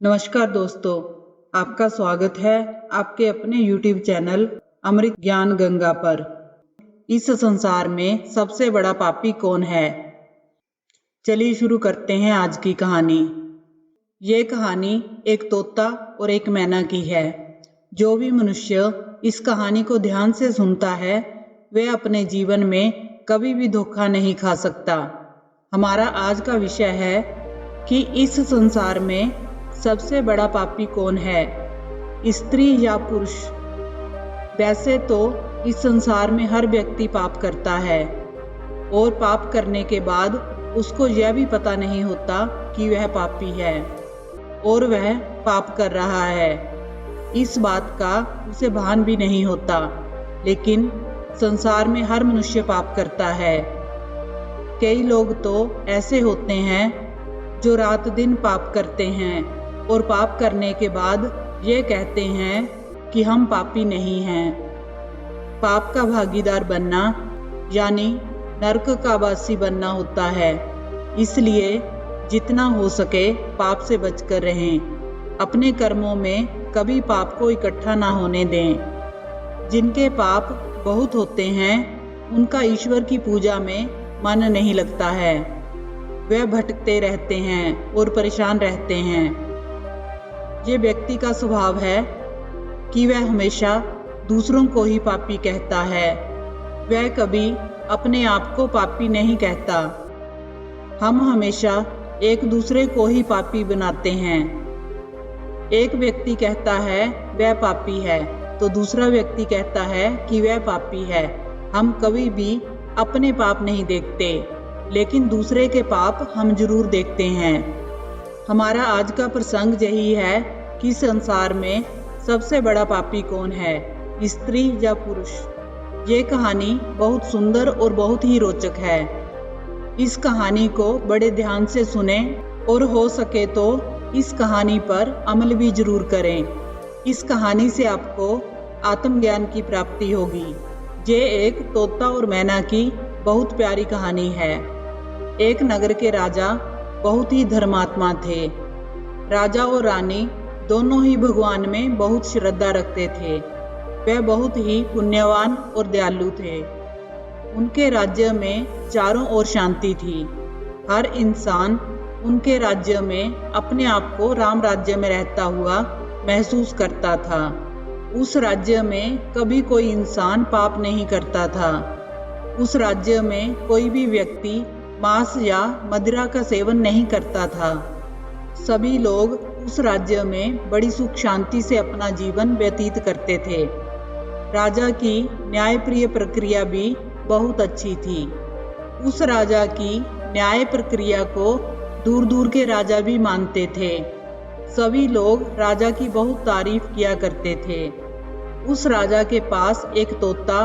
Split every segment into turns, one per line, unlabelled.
नमस्कार दोस्तों, आपका स्वागत है आपके अपने YouTube चैनल अमृत ज्ञान गंगा पर। इस संसार में सबसे बड़ा पापी कौन है? चलिए शुरू करते हैं आज की कहानी। ये कहानी एक तोता और एक मैना की है। जो भी मनुष्य इस कहानी को ध्यान से सुनता है वह अपने जीवन में कभी भी धोखा नहीं खा सकता। हमारा आज का विषय है कि इस संसार में सबसे बड़ा पापी कौन है, स्त्री या पुरुष? वैसे तो इस संसार में हर व्यक्ति पाप करता है और पाप करने के बाद उसको यह भी पता नहीं होता कि वह पापी है और वह पाप कर रहा है। इस बात का उसे भान भी नहीं होता। लेकिन संसार में हर मनुष्य पाप करता है। कई लोग तो ऐसे होते हैं जो रात दिन पाप करते हैं और पाप करने के बाद ये कहते हैं कि हम पापी नहीं हैं। पाप का भागीदार बनना यानी नरक का वासी बनना होता है। इसलिए जितना हो सके पाप से बचकर रहें। अपने कर्मों में कभी पाप को इकट्ठा ना होने दें। जिनके पाप बहुत होते हैं उनका ईश्वर की पूजा में मन नहीं लगता है। वे भटकते रहते हैं और परेशान रहते हैं। ये व्यक्ति का स्वभाव है कि वह हमेशा दूसरों को ही पापी कहता है। वह कभी अपने आप को पापी नहीं कहता। हम हमेशा एक दूसरे को ही पापी बनाते हैं। एक व्यक्ति कहता है वह पापी है तो दूसरा व्यक्ति कहता है कि वह पापी है। हम कभी भी अपने पाप नहीं देखते, लेकिन दूसरे के पाप हम जरूर देखते हैं। हमारा आज का प्रसंग यही है कि संसार में सबसे बड़ा पापी कौन है, स्त्री या पुरुष? ये कहानी बहुत सुंदर और बहुत ही रोचक है। इस कहानी को बड़े ध्यान से सुने और हो सके तो इस कहानी पर अमल भी जरूर करें। इस कहानी से आपको आत्मज्ञान की प्राप्ति होगी। ये एक तोता और मैना की बहुत प्यारी कहानी है। एक नगर के राजा बहुत ही धर्मात्मा थे। राजा और रानी दोनों ही भगवान में बहुत श्रद्धा रखते थे। वे बहुत ही पुण्यवान और दयालु थे। उनके राज्य में चारों ओर शांति थी। हर इंसान उनके राज्य में अपने आप को राम राज्य में रहता हुआ महसूस करता था। उस राज्य में कभी कोई इंसान पाप नहीं करता था। उस राज्य में कोई भी व्यक्ति मांस या मदिरा का सेवन नहीं करता था। सभी लोग उस राज्य में बड़ी सुख शांति से अपना जीवन व्यतीत करते थे। राजा की न्यायप्रिय प्रक्रिया भी बहुत अच्छी थी। उस राजा की न्याय प्रक्रिया को दूर दूर के राजा भी मानते थे। सभी लोग राजा की बहुत तारीफ किया करते थे। उस राजा के पास एक तोता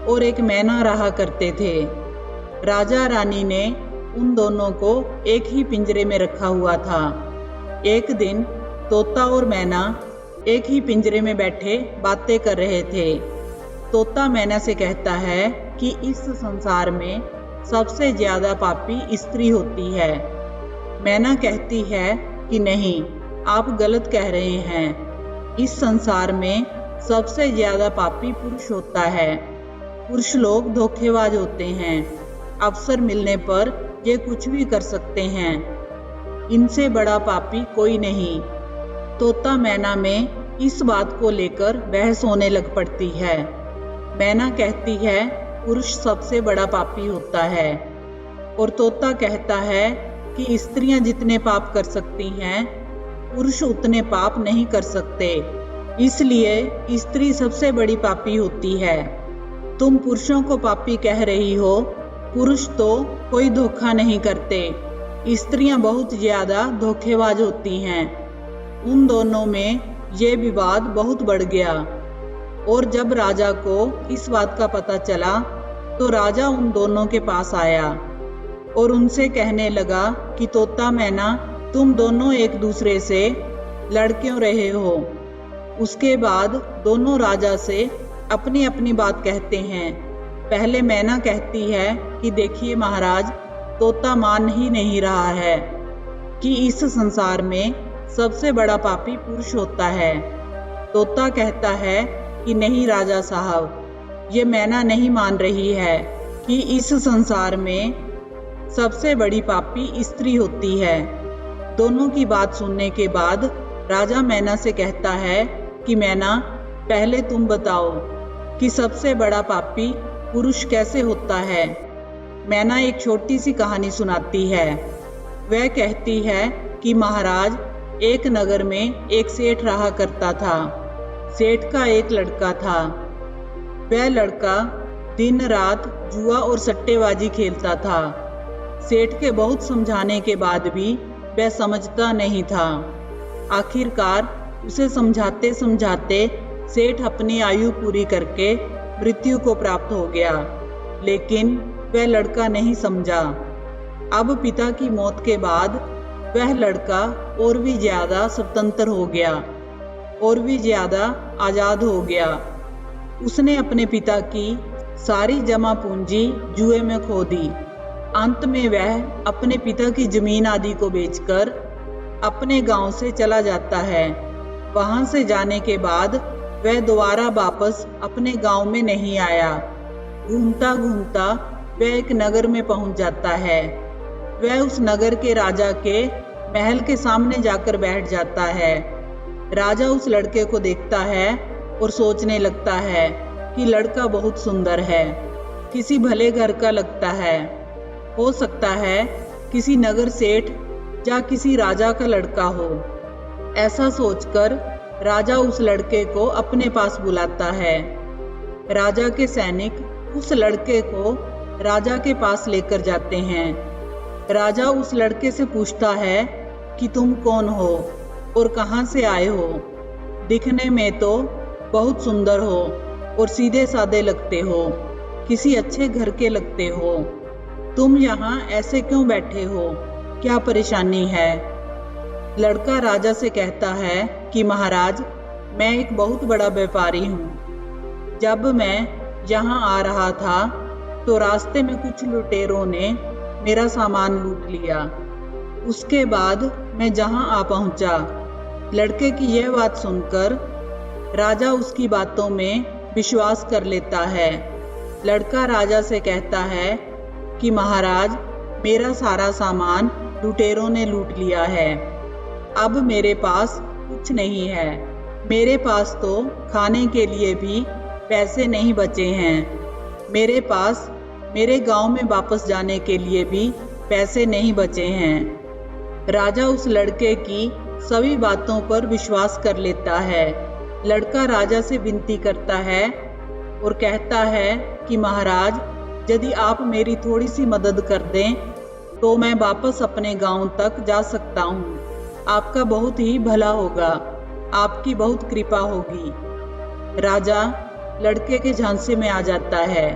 और एक मैना रहा करते थे। राजा रानी ने उन दोनों को एक ही पिंजरे में रखा हुआ था। एक दिन तोता और मैना एक ही पिंजरे में बैठे बातें कर रहे थे। तोता मैना से कहता है कि इस संसार में सबसे ज्यादा पापी स्त्री होती है। मैना कहती है कि नहीं, आप गलत कह रहे हैं। इस संसार में सबसे ज्यादा पापी पुरुष होता है। पुरुष लोग धोखेबाज होते हैं। अवसर मिलने पर ये कुछ भी कर सकते हैं। इनसे बड़ा पापी कोई नहीं। तोता मैना में इस बात को लेकर बहस होने लग पड़ती है। मैना कहती है पुरुष सबसे बड़ा पापी होता है और तोता कहता है कि स्त्रियां जितने पाप कर सकती हैं पुरुष उतने पाप नहीं कर सकते, इसलिए स्त्री सबसे बड़ी पापी होती है। तुम पुरुषों को पापी कह रही हो, पुरुष तो कोई धोखा नहीं करते। स्त्रियां बहुत ज्यादा धोखेबाज होती हैं। उन दोनों में ये विवाद बहुत बढ़ गया और जब राजा को इस बात का पता चला तो राजा उन दोनों के पास आया और उनसे कहने लगा कि तोता मैना, तुम दोनों एक दूसरे से लड़ क्यों रहे हो? उसके बाद दोनों राजा से अपनी अपनी बात कहते हैं। पहले मैना कहती है कि देखिए महाराज, तोता मान ही नहीं रहा है कि इस संसार में सबसे बड़ा पापी पुरुष होता है। तोता कहता है कि नहीं राजा साहब, ये मैना नहीं मान रही है कि इस संसार में सबसे बड़ी पापी स्त्री होती है। दोनों की बात सुनने के बाद राजा मैना से कहता है कि मैना, पहले तुम बताओ कि सबसे बड़ा पापी पुरुष कैसे होता है। मैना एक छोटी सी कहानी सुनाती है। वह कहती है कि महाराज, एक नगर में एक सेठ रहा करता था। सेठ का एक लड़का था। वह लड़का दिन रात जुआ और सट्टेबाजी खेलता था। सेठ के बहुत समझाने के बाद भी वह समझता नहीं था। आखिरकार उसे समझाते समझाते सेठ अपनी आयु पूरी करके मृत्यु को प्राप्त हो गया, लेकिन वह लड़का नहीं समझा। अब पिता की मौत के बाद वह लड़का और भी ज्यादा स्वतंत्र हो गया और भी ज्यादा आजाद हो गया। उसने अपने पिता की सारी जमा पूंजी जुए में खो दी। अंत में वह अपने पिता की जमीन आदि को बेचकर अपने गांव से चला जाता है। वहां से जाने के बाद वह दोबारा वापस अपने गांव में नहीं आया। घूमता घूमता वह एक नगर में पहुंच जाता है। वह उस नगर के राजा के महल के सामने जाकर बैठ जाता है। राजा उस लड़के को देखता है और सोचने लगता है कि लड़का बहुत सुंदर है, किसी भले घर का लगता है, हो सकता है किसी नगर सेठ या किसी राजा का लड़का हो। ऐसा सोचकर राजा उस लड़के को अपने पास बुलाता है। राजा के सैनिक उस लड़के को राजा के पास लेकर जाते हैं। राजा उस लड़के से पूछता है कि तुम कौन हो और कहां से आए हो। दिखने में तो बहुत सुंदर हो और सीधे साधे लगते हो, किसी अच्छे घर के लगते हो। तुम यहाँ ऐसे क्यों बैठे हो, क्या परेशानी है? लड़का राजा से कहता है कि महाराज, मैं एक बहुत बड़ा व्यापारी हूँ। जब मैं यहाँ आ रहा था तो रास्ते में कुछ लुटेरों ने मेरा सामान लूट लिया। उसके बाद मैं जहाँ आ पहुँचा। लड़के की यह बात सुनकर राजा उसकी बातों में विश्वास कर लेता है। लड़का राजा से कहता है कि महाराज, मेरा सारा सामान लुटेरों ने लूट लिया है। अब मेरे पास कुछ नहीं है। मेरे पास तो खाने के लिए भी पैसे नहीं बचे हैं। मेरे पास मेरे गांव में वापस जाने के लिए भी पैसे नहीं बचे हैं। राजा उस लड़के की सभी बातों पर विश्वास कर लेता है। लड़का राजा से विनती करता है और कहता है कि महाराज, यदि आप मेरी थोड़ी सी मदद कर दें तो मैं वापस अपने गांव तक जा सकता हूँ। आपका बहुत ही भला होगा, आपकी बहुत कृपा होगी। राजा लड़के के झांसे में आ जाता है।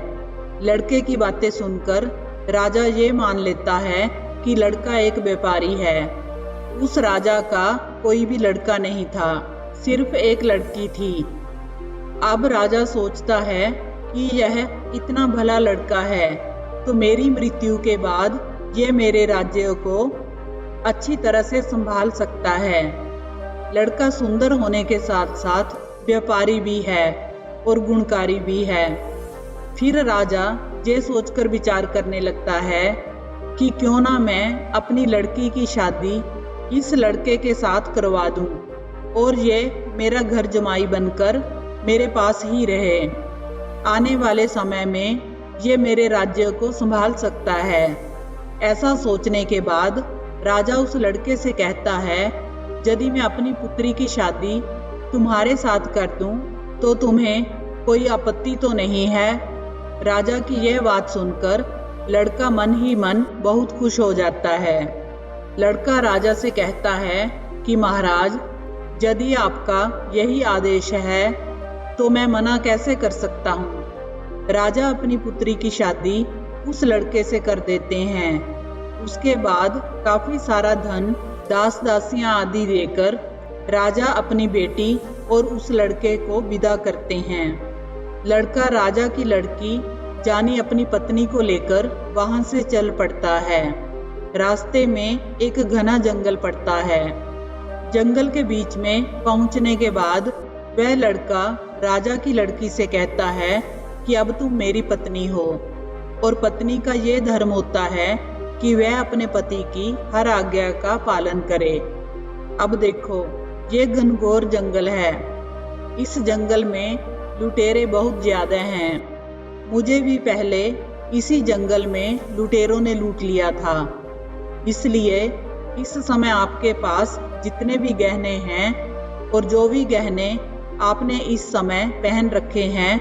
लड़के की बातें सुनकर राजा ये मान लेता है कि लड़का एक व्यापारी है। उस राजा का कोई भी लड़का नहीं था, सिर्फ एक लड़की थी। अब राजा सोचता है कि यह इतना भला लड़का है तो मेरी मृत्यु के बाद ये मेरे राज्य को अच्छी तरह से संभाल सकता है। लड़का सुंदर होने के साथ साथ व्यापारी भी है और गुणकारी भी है। फिर राजा ये सोचकर विचार करने लगता है कि क्यों ना मैं अपनी लड़की की शादी इस लड़के के साथ करवा दूं और ये मेरा घर जमाई बनकर मेरे पास ही रहे। आने वाले समय में ये मेरे राज्य को संभाल सकता है। ऐसा सोचने के बाद राजा उस लड़के से कहता है, यदि मैं अपनी पुत्री की शादी तुम्हारे साथ कर दूं तो तुम्हें कोई आपत्ति तो नहीं है? राजा की यह बात सुनकर लड़का मन ही मन बहुत खुश हो जाता है। लड़का राजा से कहता है कि महाराज, यदि आपका यही आदेश है तो मैं मना कैसे कर सकता हूँ। राजा अपनी पुत्री की शादी उस लड़के से कर देते हैं। उसके बाद काफी सारा धन, दास दासियां आदि देकर राजा अपनी बेटी और उस लड़के को विदा करते हैं। लड़का राजा की लड़की जानी अपनी पत्नी को लेकर वहां से चल पड़ता है। रास्ते में एक घना जंगल पड़ता है। जंगल के बीच में पहुंचने के बाद वह लड़का राजा की लड़की से कहता है कि अब तुम मेरी पत्नी हो, और पत्नी का ये धर्म होता है कि वह अपने पति की हर आज्ञा का पालन करे। अब देखो, ये घनघोर जंगल है। इस जंगल में लुटेरे बहुत ज्यादा हैं। मुझे भी पहले इसी जंगल में लुटेरों ने लूट लिया था। इसलिए इस समय आपके पास जितने भी गहने हैं और जो भी गहने आपने इस समय पहन रखे हैं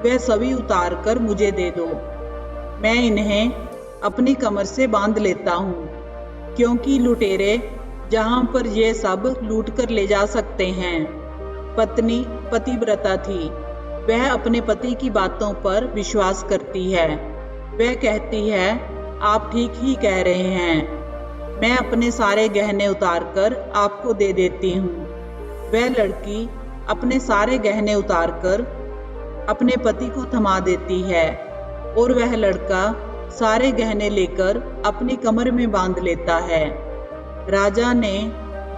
वह सभी उतार कर मुझे दे दो। मैं इन्हें अपनी कमर से बांध लेता हूँ, क्योंकि लुटेरे जहाँ पर ये सब लूट कर ले जा सकते हैं। पत्नी पतिव्रता थी, वह अपने पति की बातों पर विश्वास करती है। वह कहती है, आप ठीक ही कह रहे हैं, मैं अपने सारे गहने उतारकर आपको दे देती हूँ। वह लड़की अपने सारे गहने उतारकर अपने पति को थमा देती है और वह लड़का सारे गहने लेकर अपनी कमर में बांध लेता है। राजा ने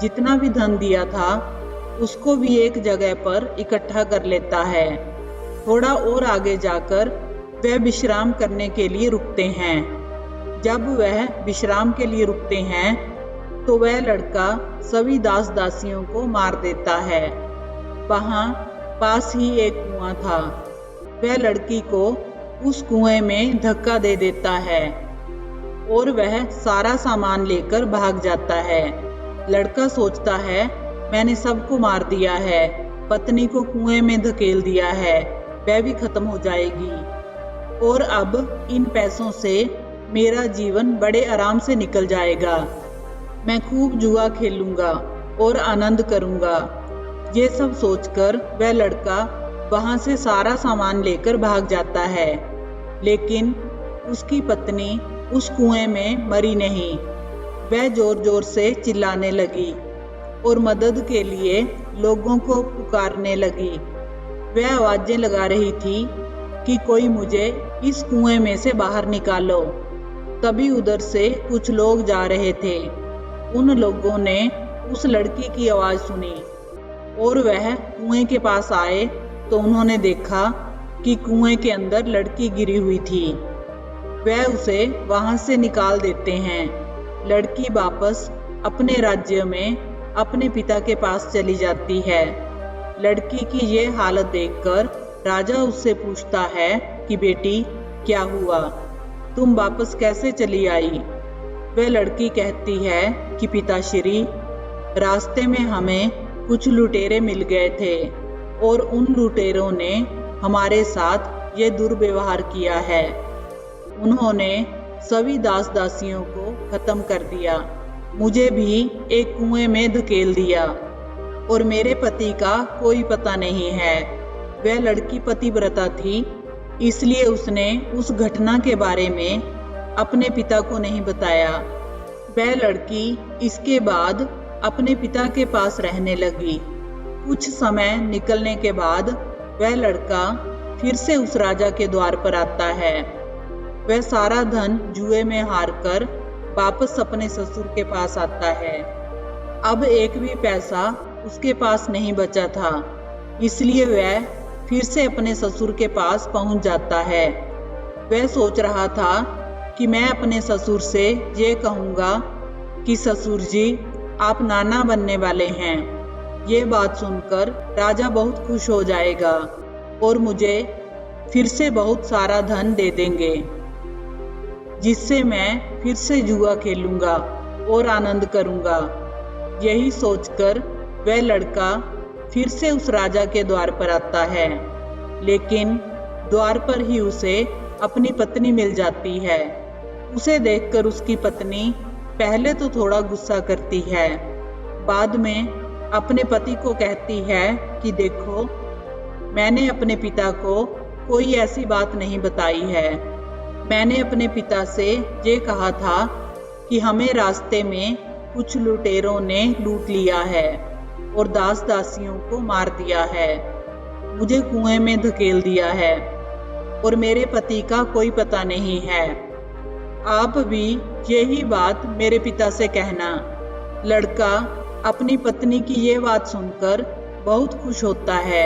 जितना भी धन दिया था उसको भी एक जगह पर इकट्ठा कर लेता है। थोड़ा और आगे जाकर वह विश्राम करने के लिए रुकते हैं। जब वह विश्राम के लिए रुकते हैं तो वह लड़का सभी दास दासियों को मार देता है। वहां पास ही एक कुआं था। वह लड़की को उस कुएं में धक्का दे देता है और वह सारा सामान लेकर भाग जाता है। लड़का सोचता है, मैंने सबको मार दिया है, पत्नी को कुएं में धकेल दिया है, वह भी खत्म हो जाएगी और अब इन पैसों से मेरा जीवन बड़े आराम से निकल जाएगा। मैं खूब जुआ खेलूंगा और आनंद करूंगा। ये सब सोचकर वह लड़का वहां से सारा सामान लेकर भाग जाता है। लेकिन उसकी पत्नी उस कुएं में मरी नहीं। वह जोर जोर से चिल्लाने लगी और मदद के लिए लोगों को पुकारने लगी। वह आवाजें लगा रही थी कि कोई मुझे इस कुएं में से बाहर निकालो। तभी उधर से कुछ लोग जा रहे थे। उन लोगों ने उस लड़की की आवाज सुनी और वह कुएं के पास आए तो उन्होंने देखा कि कुएं के अंदर लड़की गिरी हुई थी। वह उसे वहां से निकाल देते हैं। लड़की वापस अपने राज्य में अपने पिता के पास चली जाती है। लड़की की ये हालत देखकर राजा उससे पूछता है कि बेटी, क्या हुआ, तुम वापस कैसे चली आई? वह लड़की कहती है कि पिताश्री, रास्ते में हमें कुछ लुटेरे मिल गए थे और उन लुटेरों ने हमारे साथ ये दुर्व्यवहार किया है। उन्होंने सभी दास दासियों को खत्म कर दिया, मुझे भी एक कुएं में धकेल दिया और मेरे पति का कोई पता नहीं है। वह लड़की पतिव्रता थी, इसलिए उसने उस घटना के बारे में अपने पिता को नहीं बताया। वह लड़की इसके बाद अपने पिता के पास रहने लगी। कुछ समय निकलने के बाद वह लड़का फिर से उस राजा के द्वार पर आता है। वह सारा धन जुए में हार कर वापस अपने ससुर के पास आता है। अब एक भी पैसा उसके पास नहीं बचा था, इसलिए वह फिर से अपने ससुर के पास पहुंच जाता है। वह सोच रहा था कि मैं अपने ससुर से ये कहूँगा कि ससुर जी, आप नाना बनने वाले हैं। ये बात सुनकर राजा बहुत खुश हो जाएगा और मुझे फिर से बहुत सारा धन दे देंगे, जिससे मैं फिर से जुआ खेलूंगा और आनंद करूंगा। यही सोचकर वह लड़का फिर से उस राजा के द्वार पर आता है, लेकिन द्वार पर ही उसे अपनी पत्नी मिल जाती है। उसे देखकर उसकी पत्नी पहले तो थोड़ा गुस्सा करती है, बाद में अपने पति को कहती है कि देखो, मैंने अपने पिता को कोई ऐसी बात नहीं बताई है। मैंने अपने पिता से ये कहा था कि हमें रास्ते में कुछ लुटेरों ने लूट लिया है और दास दासियों को मार दिया है, मुझे कुएं में धकेल दिया है और मेरे पति का कोई पता नहीं है। आप भी यही बात मेरे पिता से कहना। लड़का अपनी पत्नी की ये बात सुनकर बहुत खुश होता है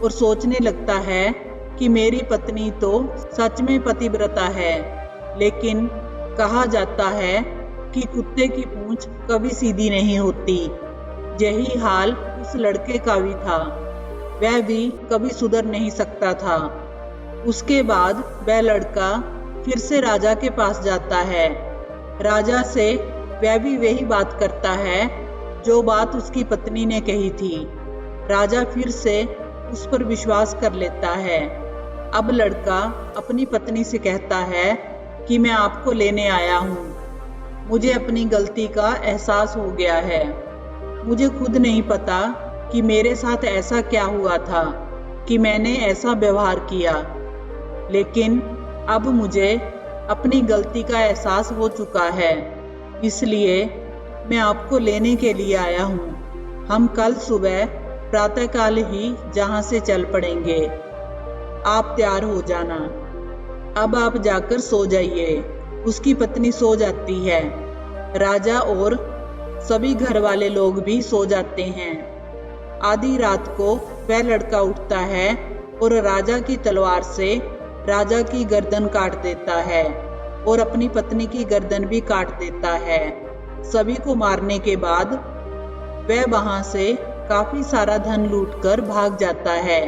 और सोचने लगता है कि मेरी पत्नी तो सच में पतिव्रता है। लेकिन कहा जाता है कि कुत्ते की पूंछ कभी सीधी नहीं होती। यही हाल उस लड़के का भी था। वह भी कभी सुधर नहीं सकता था। उसके बाद वह लड़का फिर से राजा के पास जाता है। राजा से वह भी वही बात करता है जो बात उसकी पत्नी ने कही थी। राजा फिर से उस पर विश्वास कर लेता है। अब लड़का अपनी पत्नी से कहता है कि मैं आपको लेने आया हूँ। मुझे अपनी गलती का एहसास हो गया है। मुझे खुद नहीं पता कि मेरे साथ ऐसा क्या हुआ था कि मैंने ऐसा व्यवहार किया, लेकिन अब मुझे अपनी गलती का एहसास हो चुका है, इसलिए मैं आपको लेने के लिए आया हूँ। हम कल सुबह प्रातःकाल ही जहाँ से चल पड़ेंगे। आप तैयार हो जाना। अब आप जाकर सो जाइए। उसकी पत्नी सो जाती है। राजा और सभी घर वाले लोग भी सो जाते हैं। आधी रात को वह लड़का उठता है और राजा की तलवार से राजा की गर्दन काट देता है और अपनी पत्नी की गर्दन भी काट देता है। सभी को मारने के बाद वह वहां से काफी सारा धन लूटकर भाग जाता है।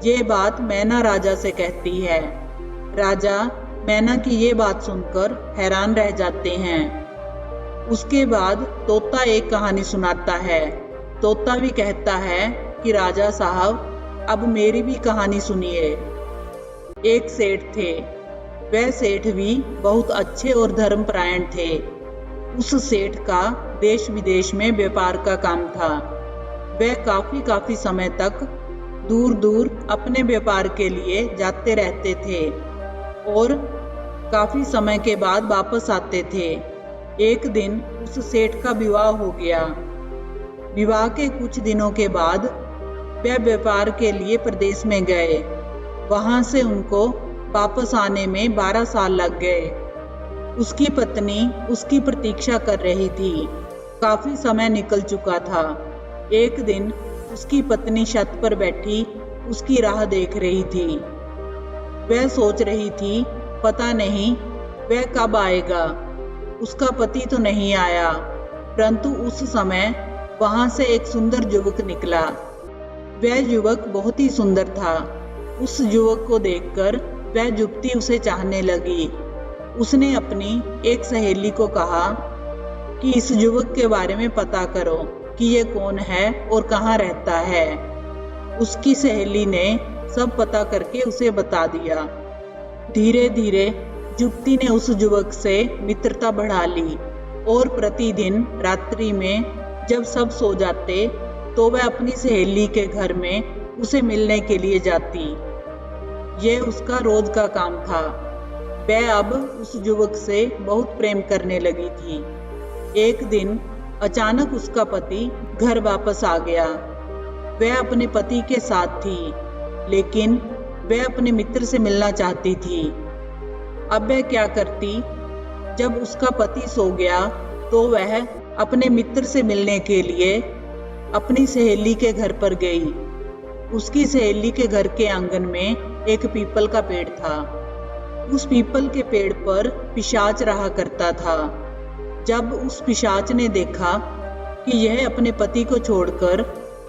ये बात मैना राजा से कहती है। राजा मैना की ये बात सुनकर हैरान रह जाते हैं। उसके बाद तोता एक कहानी सुनाता है। तोता भी कहता है कि राजा साहब, अब मेरी भी कहानी सुनिए। एक सेठ थे। वह सेठ भी बहुत अच्छे और धर्मपरायण थे। उस सेठ का देश विदेश में व्यापार का काम था। वह काफी समय तक दूर दूर अपने व्यापार के लिए जाते रहते थे और काफी समय के बाद वापस आते थे। एक दिन उस सेठ का विवाह हो गया। विवाह के कुछ दिनों के बाद वह व्यापार के लिए प्रदेश में गए। वहां से उनको वापस आने में 12 साल लग गए। उसकी पत्नी उसकी प्रतीक्षा कर रही थी। काफी समय निकल चुका था। एक दिन उसकी पत्नी छत पर बैठी उसकी राह देख रही थी। वह सोच रही थी, पता नहीं वह कब आएगा। उसका पति तो नहीं आया, परंतु उस समय वहां से एक सुंदर युवक निकला। वह युवक बहुत ही सुंदर था। उस युवक को देखकर वह युवती उसे चाहने लगी। उसने अपनी एक सहेली को कहा कि इस युवक के बारे में पता करो कि ये कौन है और कहाँ रहता है। उसकी सहेली ने सब पता करके उसे बता दिया। धीरे धीरे युवती ने उस युवक से मित्रता बढ़ा ली और प्रतिदिन रात्रि में जब सब सो जाते तो वह अपनी सहेली के घर में उसे मिलने के लिए जाती। यह उसका रोज का काम था। वह अब उस युवक से बहुत प्रेम करने लगी थी। एक दिन अचानक उसका पति घर वापस आ गया। वह अपने पति के साथ थी, लेकिन वह अपने मित्र से मिलना चाहती थी। अब वह क्या करती? जब उसका पति सो गया तो वह अपने मित्र से मिलने के लिए अपनी सहेली के घर पर गई। उसकी सहेली के घर के आंगन में एक पीपल का पेड़ था। उस पीपल के पेड़ पर पिशाच रहा करता था। जब उस पिशाच ने देखा कि यह अपने पति को छोड़कर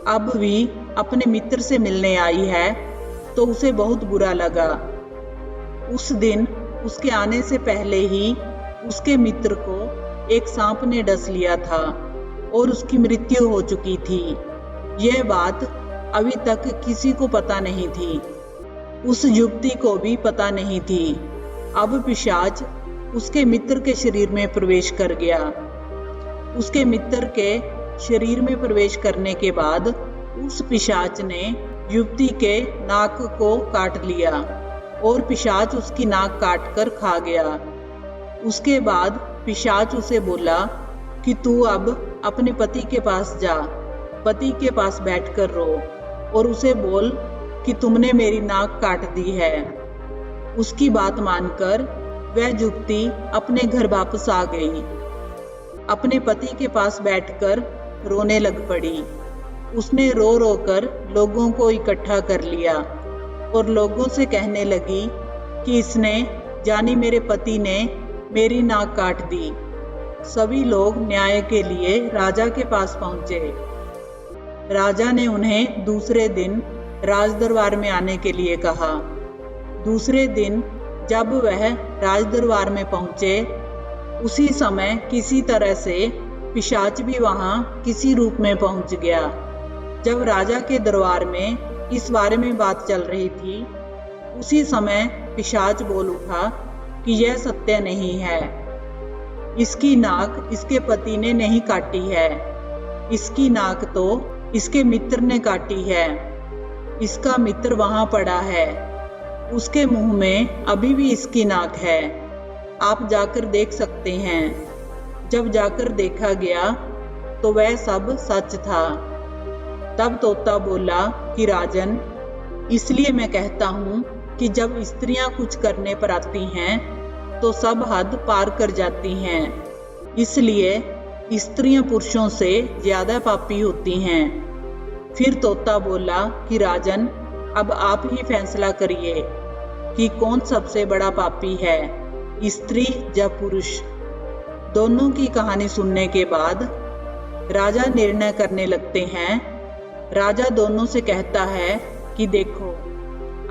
अब भी अपने मित्र से मिलने आई है, तो उसे बहुत बुरा लगा। उस दिन उसके आने से पहले ही उसके मित्र को एक सांप ने डस लिया था और उसकी मृत्यु हो चुकी थी। यह बात अभी तक किसी को पता नहीं थी। उस युवती को भी पता नहीं थी। अब पिशाच उसके मित्र के शरीर में प्रवेश कर गया। उसके मित्र के शरीर में प्रवेश करने के बाद उस पिशाच ने युवती के नाक को काट लिया और पिशाच उसकी नाक काटकर खा गया। उसके बाद पिशाच उसे बोला कि तू अब अपने पति के पास जा, पति के पास बैठकर रो और उसे बोल कि तुमने मेरी नाक काट दी है। उसकी बात मानकर वह युवती अपने घर वापस आ गई। अपने पति के पास बैठकर रोने लग पड़ी। उसने रो रो कर लोगों को इकट्ठा कर लिया और लोगों से कहने लगी कि इसने यानी मेरे पति ने मेरी नाक काट दी। सभी लोग न्याय के लिए राजा के पास पहुंचे। राजा ने उन्हें दूसरे दिन राजदरबार में आने के लिए कहा। दूसरे दिन जब वह राजदरबार में पहुंचे, उसी समय किसी तरह से पिशाच भी वहां किसी रूप में पहुंच गया। जब राजा के दरबार में इस बारे में बात चल रही थी, उसी समय पिशाच बोल उठा कि यह सत्य नहीं है। इसकी नाक इसके पति ने नहीं काटी है। इसकी नाक तो इसके मित्र ने काटी है। इसका मित्र वहां पड़ा है। उसके मुंह में अभी भी इसकी नाक है। आप जाकर देख सकते हैं। जब जाकर देखा गया तो वह सब सच था। तब तोता बोला कि राजन, इसलिए मैं कहता हूं कि जब स्त्रियां कुछ करने पर आती हैं तो सब हद पार कर जाती हैं। इसलिए स्त्रियां पुरुषों से ज्यादा पापी होती हैं। फिर तोता बोला कि राजन, अब आप ही फैसला करिए कि कौन सबसे बड़ा पापी है, स्त्री या पुरुष। दोनों की कहानी सुनने के बाद राजा निर्णय करने लगते हैं। राजा दोनों से कहता है कि देखो,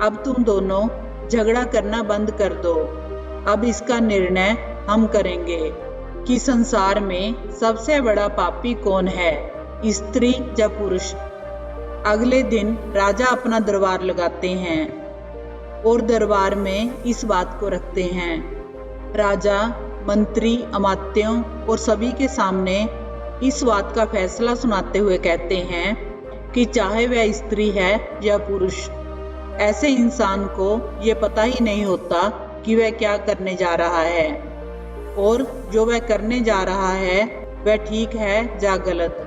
अब तुम दोनों झगड़ा करना बंद कर दो। अब इसका निर्णय हम करेंगे कि संसार में सबसे बड़ा पापी कौन है, स्त्री या पुरुष। अगले दिन राजा अपना दरबार लगाते हैं और दरबार में इस बात को रखते हैं। राजा, मंत्री, अमात्यों और सभी के सामने इस बात का फैसला सुनाते हुए कहते हैं कि चाहे वह स्त्री है या पुरुष, ऐसे इंसान को ये पता ही नहीं होता कि वह क्या करने जा रहा है और जो वह करने जा रहा है वह ठीक है या गलत।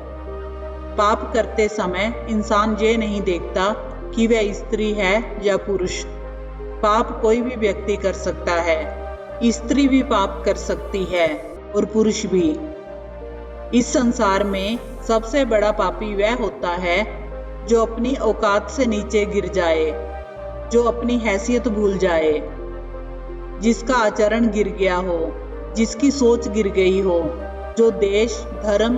पाप करते समय इंसान ये नहीं देखता कि वह स्त्री है या पुरुष। पाप कोई भी व्यक्ति कर सकता है। स्त्री भी पाप कर सकती है और पुरुष भी। इस संसार में सबसे बड़ा पापी वह होता है जो अपनी औकात से नीचे गिर जाए, जो अपनी हैसियत भूल जाए, जिसका आचरण गिर गया हो, जिसकी सोच गिर गई हो, जो देश, धर्म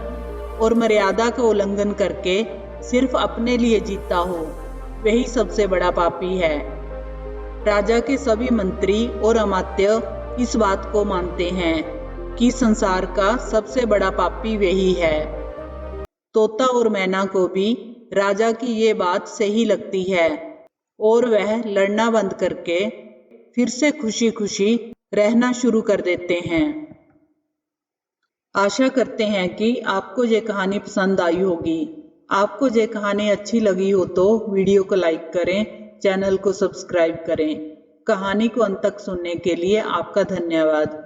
और मर्यादा का उल्लंघन करके सिर्फ अपने लिए जीता हो, वही सबसे बड़ा पापी है। राजा के सभी मंत्री और अमात्य इस बात को मानते हैं कि संसार का सबसे बड़ा पापी वही है। तोता और मैना को भी राजा की ये बात सही लगती है और वह लड़ना बंद करके फिर से खुशी खुशी रहना शुरू कर देते हैं। आशा करते हैं कि आपको ये कहानी पसंद आई होगी। आपको ये कहानी अच्छी लगी हो तो वीडियो को लाइक करें, चैनल को सब्सक्राइब करें। कहानी को अंत तक सुनने के लिए आपका धन्यवाद।